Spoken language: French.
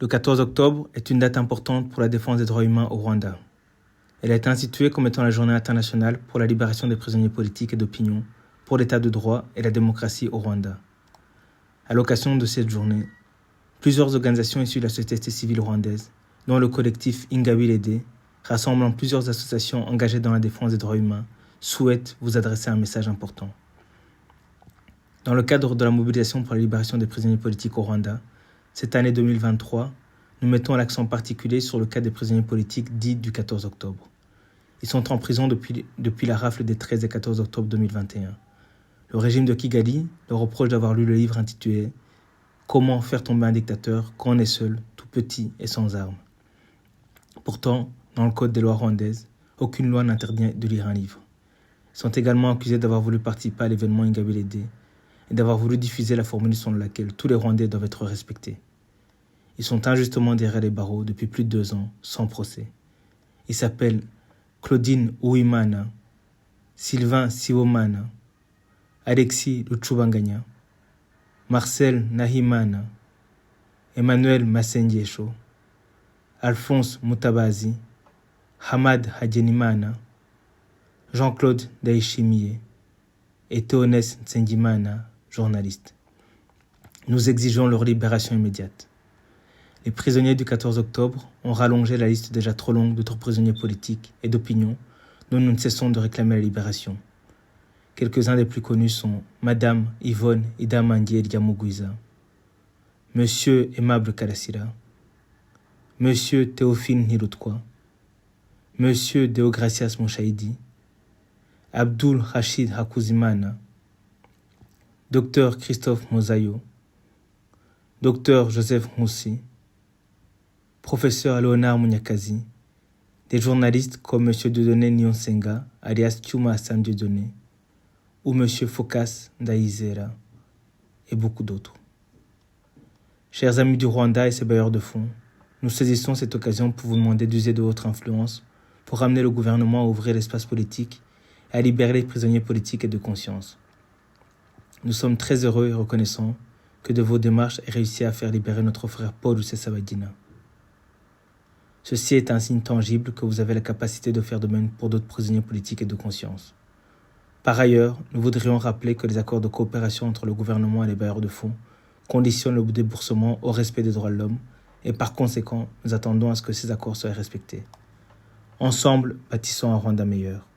Le 14 octobre est une date importante pour la défense des droits humains au Rwanda. Elle a été instituée comme étant la journée internationale pour la libération des prisonniers politiques et d'opinion, pour l'état de droit et la démocratie au Rwanda. À l'occasion de cette journée, plusieurs organisations issues de la société civile rwandaise, dont le collectif Ingabire, rassemblant plusieurs associations engagées dans la défense des droits humains, souhaitent vous adresser un message important. Dans le cadre de la mobilisation pour la libération des prisonniers politiques au Rwanda, cette année 2023, nous mettons l'accent particulier sur le cas des prisonniers politiques dits du 14 octobre. Ils sont en prison depuis la rafle des 13 et 14 octobre 2021. Le régime de Kigali leur reproche d'avoir lu le livre intitulé « Comment faire tomber un dictateur quand on est seul, tout petit et sans armes ». Pourtant, dans le code des lois rwandaises, aucune loi n'interdit de lire un livre. Ils sont également accusés d'avoir voulu participer à l'événement Ingabire et d'avoir voulu diffuser la formule selon laquelle tous les Rwandais doivent être respectés. Ils sont injustement derrière les barreaux depuis plus de 2 ans, sans procès. Ils s'appellent Claudine Uwimana, Sylvain Siwomana, Alexis Luchubanganya, Marcel Nahimana, Emmanuel Masengesho, Alphonse Mutabazi, Hamad Hagenimana, Jean-Claude Daishimiye et Théonès Nsengimana, journaliste. Nous exigeons leur libération immédiate. Les prisonniers du 14 octobre ont rallongé la liste déjà trop longue d'autres prisonniers politiques et d'opinion dont nous ne cessons de réclamer la libération. Quelques-uns des plus connus sont Madame Yvonne Idamandier Diamugwiza, Monsieur Aimable Karasira, Monsieur Théophile Nirutwa, Monsieur Deogracias Mouchaïdi, Abdul Rachid Hakuzimana, Dr Christophe Mozayo, Dr Joseph Moussi, Professeur Léonard Munyakazi, des journalistes comme M. Dieudonné Nyonsenga, alias Tchuma Hassan Dieudonné, ou M. Phocas Ndaïzera, et beaucoup d'autres. Chers amis du Rwanda et ses bailleurs de fonds, nous saisissons cette occasion pour vous demander d'user de votre influence pour ramener le gouvernement à ouvrir l'espace politique et à libérer les prisonniers politiques et de conscience. Nous sommes très heureux et reconnaissants que de vos démarches aient réussi à faire libérer notre frère Paul Rusesabagina. Ceci est un signe tangible que vous avez la capacité de faire de même pour d'autres prisonniers politiques et de conscience. Par ailleurs, nous voudrions rappeler que les accords de coopération entre le gouvernement et les bailleurs de fonds conditionnent le déboursement au respect des droits de l'homme et par conséquent, nous attendons à ce que ces accords soient respectés. Ensemble, bâtissons un Rwanda meilleur.